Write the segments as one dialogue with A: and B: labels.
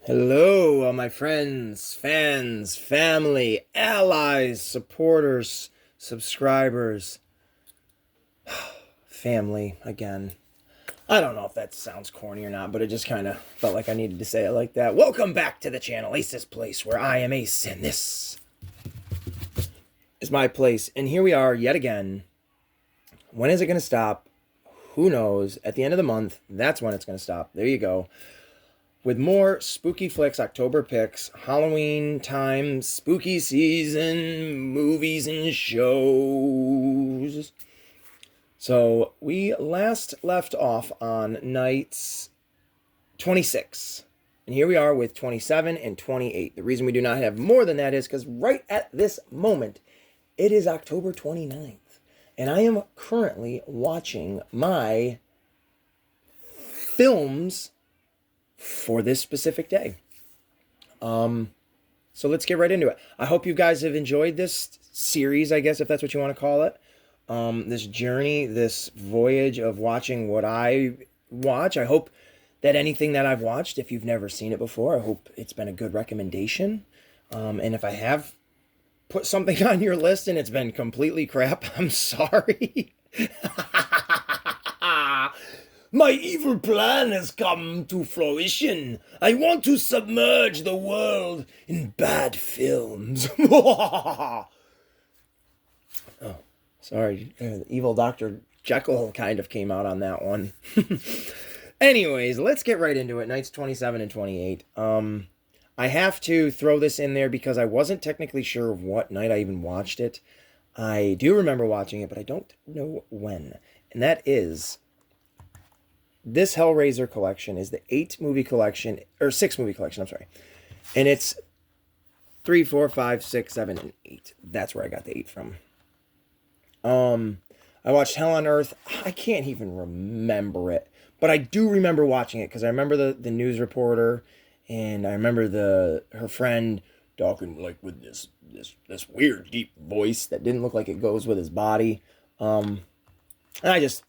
A: Hello, all my friends, fans, family, allies, supporters, subscribers, family again. I don't know if that sounds corny or not, but it just kind of felt like I needed to say it like that. Welcome back to the channel, Ace's Place, where I am Ace, and this is my place. And here we are yet again. When is it going to stop? Who knows? At the end of the month, that's when it's going to stop. There you go. With more Spooky Flicks October picks, Halloween time, spooky season, movies and shows. So we last left off on nights 26. And here we are with 27 and 28. The reason we do not have more than that is because right at this moment, it is October 29th. And I am currently watching my films for this specific day. So let's get right into it. I hope you guys have enjoyed this series, I guess, if that's what you want to call it. This journey, this voyage of watching what I watch. I hope that anything that I've watched, if you've never seen it before, I hope it's been a good recommendation. And if I have put something on your list and it's been completely crap, I'm sorry. My evil plan has come to fruition. I want to submerge the world in bad films. Oh, sorry. The evil Dr. Jekyll kind of came out on that one. Anyways, let's get right into it. Nights 27 and 28. I have to throw this in there because I wasn't technically sure what night I even watched it. I do remember watching it, but I don't know when. And that is... This Hellraiser collection is the 6 movie collection, I'm sorry. And it's 3, 4, 5, 6, 7, and 8. That's where I got the 8 from. I watched Hell on Earth. I can't even remember it. But I do remember watching it because I remember the news reporter and I remember her friend talking like with this weird deep voice that didn't look like it goes with his body. And I just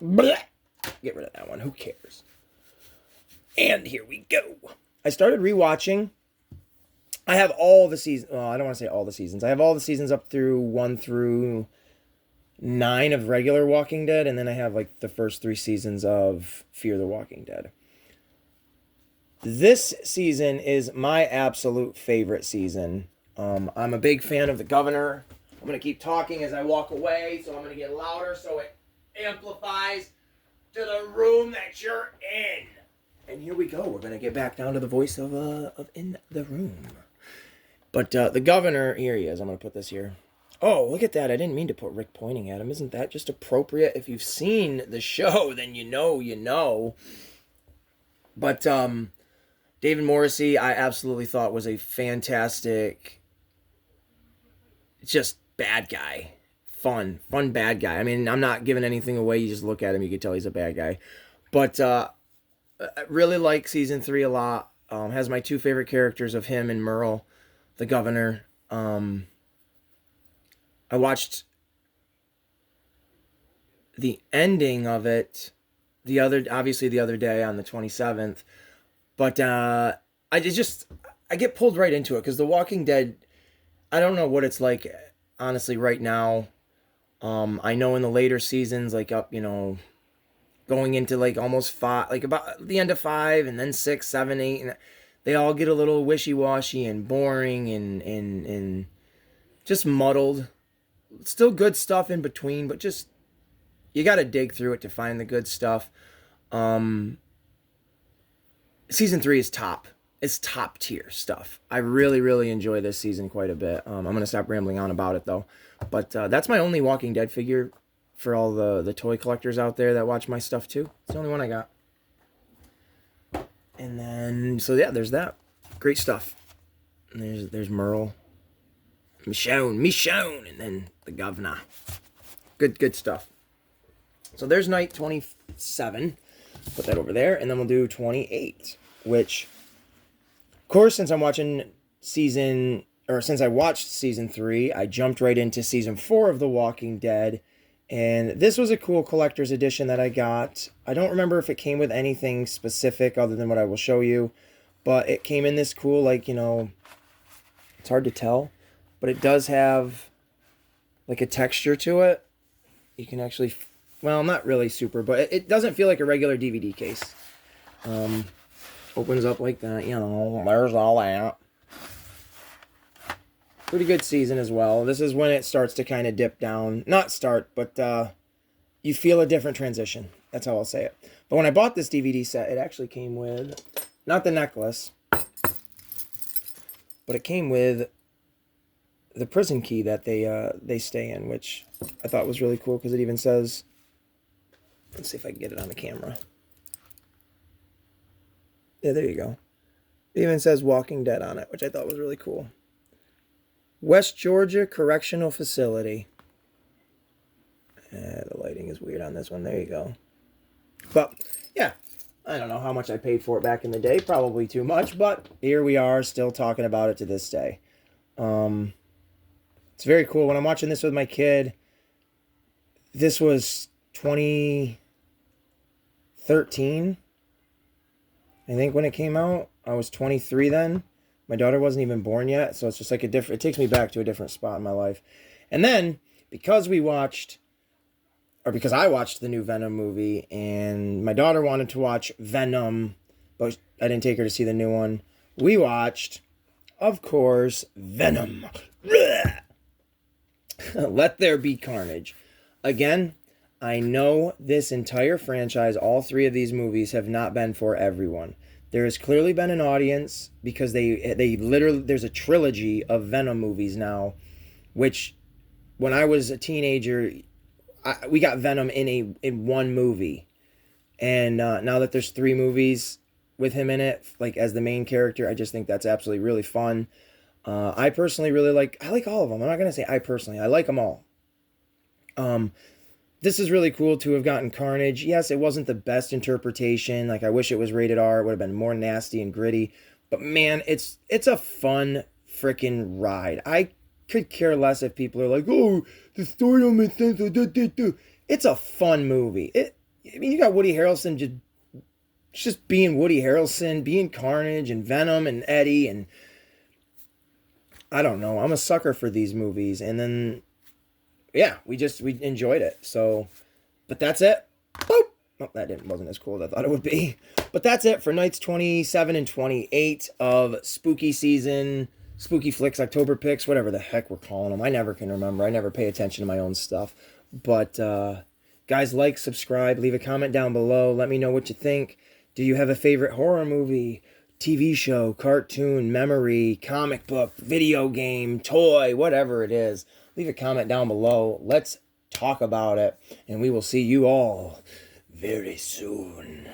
A: bleh, get rid of that one. Who cares? And here we go. I started rewatching. I have all the seasons. Well, I don't want to say all the seasons. I have all the seasons up through 1 through 9 of regular Walking Dead, and then I have like the first 3 seasons of Fear the Walking Dead. This season is my absolute favorite season. I'm a big fan of the Governor. I'm going to keep talking as I walk away, so I'm going to get louder so it amplifies to the room that you're in. And here we go. We're going to get back down to the voice of In the Room. But the Governor, here he is. I'm going to put this here. Oh, look at that. I didn't mean to put Rick pointing at him. Isn't that just appropriate? If you've seen the show, then you know. But David Morrissey, I absolutely thought was a fantastic, just bad guy. Fun bad guy. I mean, I'm not giving anything away. You just look at him, you can tell he's a bad guy. But I really like season 3 a lot. Has my 2 favorite characters of him and Merle, the Governor. I watched the ending of it the other day on the 27th. But I get pulled right into it because The Walking Dead, I don't know what it's like, honestly, right now. I know in the later seasons, like up, going into like almost 5, like about the end of 5 and then 6, 7, 8, and they all get a little wishy-washy and boring and just muddled. Still good stuff in between, but just, you got to dig through it to find the good stuff. Season 3 is top. It's top tier stuff. I really, really enjoy this season quite a bit. I'm going to stop rambling on about it, though. But that's my only Walking Dead figure for all the toy collectors out there that watch my stuff, too. It's the only one I got. And then, so yeah, there's that. Great stuff. And there's Merle. Michonne, and then the Governor. Good stuff. So there's night 27. Put that over there, and then we'll do 28, which, of course, since I watched season 3, I jumped right into season 4 of The Walking Dead, and this was a cool collector's edition that I got. I don't remember if it came with anything specific other than what I will show you, but it came in this cool, like, it's hard to tell, but it does have like a texture to it. You can actually, well, not really super, but it doesn't feel like a regular DVD case. Opens up like that, there's all that. Pretty good season as well. This is when it starts to kind of dip down. Not start, but you feel a different transition. That's how I'll say it. But when I bought this DVD set, it actually came with, not the necklace, but it came with the prison key that they stay in, which I thought was really cool because it even says, let's see if I can get it on the camera. Yeah, there you go. It even says Walking Dead on it, which I thought was really cool. West Georgia Correctional Facility. The lighting is weird on this one. There you go. But, yeah, I don't know how much I paid for it back in the day. Probably too much, but here we are still talking about it to this day. It's very cool. When I'm watching this with my kid, this was 2013, I think, when it came out. I was 23 then. My daughter wasn't even born yet, so it's just like it takes me back to a different spot in my life. And then, because I watched the new Venom movie, and my daughter wanted to watch Venom, but I didn't take her to see the new one, we watched, of course, Venom. Let There Be Carnage. Again, I know this entire franchise, all three of these movies, have not been for everyone. There has clearly been an audience because they literally, there's a trilogy of Venom movies now, which when I was a teenager, we got Venom in one movie. And now that there's 3 movies with him in it, like as the main character, I just think that's absolutely really fun. I personally I like all of them. I'm not going to say I personally, I like them all. This is really cool to have gotten Carnage. Yes, it wasn't the best interpretation. Like, I wish it was rated R. It would have been more nasty and gritty. But, man, it's a fun freaking ride. I could care less if people are like, oh, the story don't make sense. It's a fun movie. You got Woody Harrelson just being Woody Harrelson, being Carnage and Venom and Eddie. And I don't know. I'm a sucker for these movies. And then, yeah, we enjoyed it. So, but that's it. Boop. Oh, that wasn't as cool as I thought it would be. But that's it for nights 27 and 28 of spooky season, spooky flicks, October picks, whatever the heck we're calling them. I never can remember. I never pay attention to my own stuff. But, guys, like, subscribe, leave a comment down below. Let me know what you think. Do you have a favorite horror movie, TV show, cartoon, memory, comic book, video game, toy, whatever it is? Leave a comment down below. Let's talk about it. And we will see you all very soon.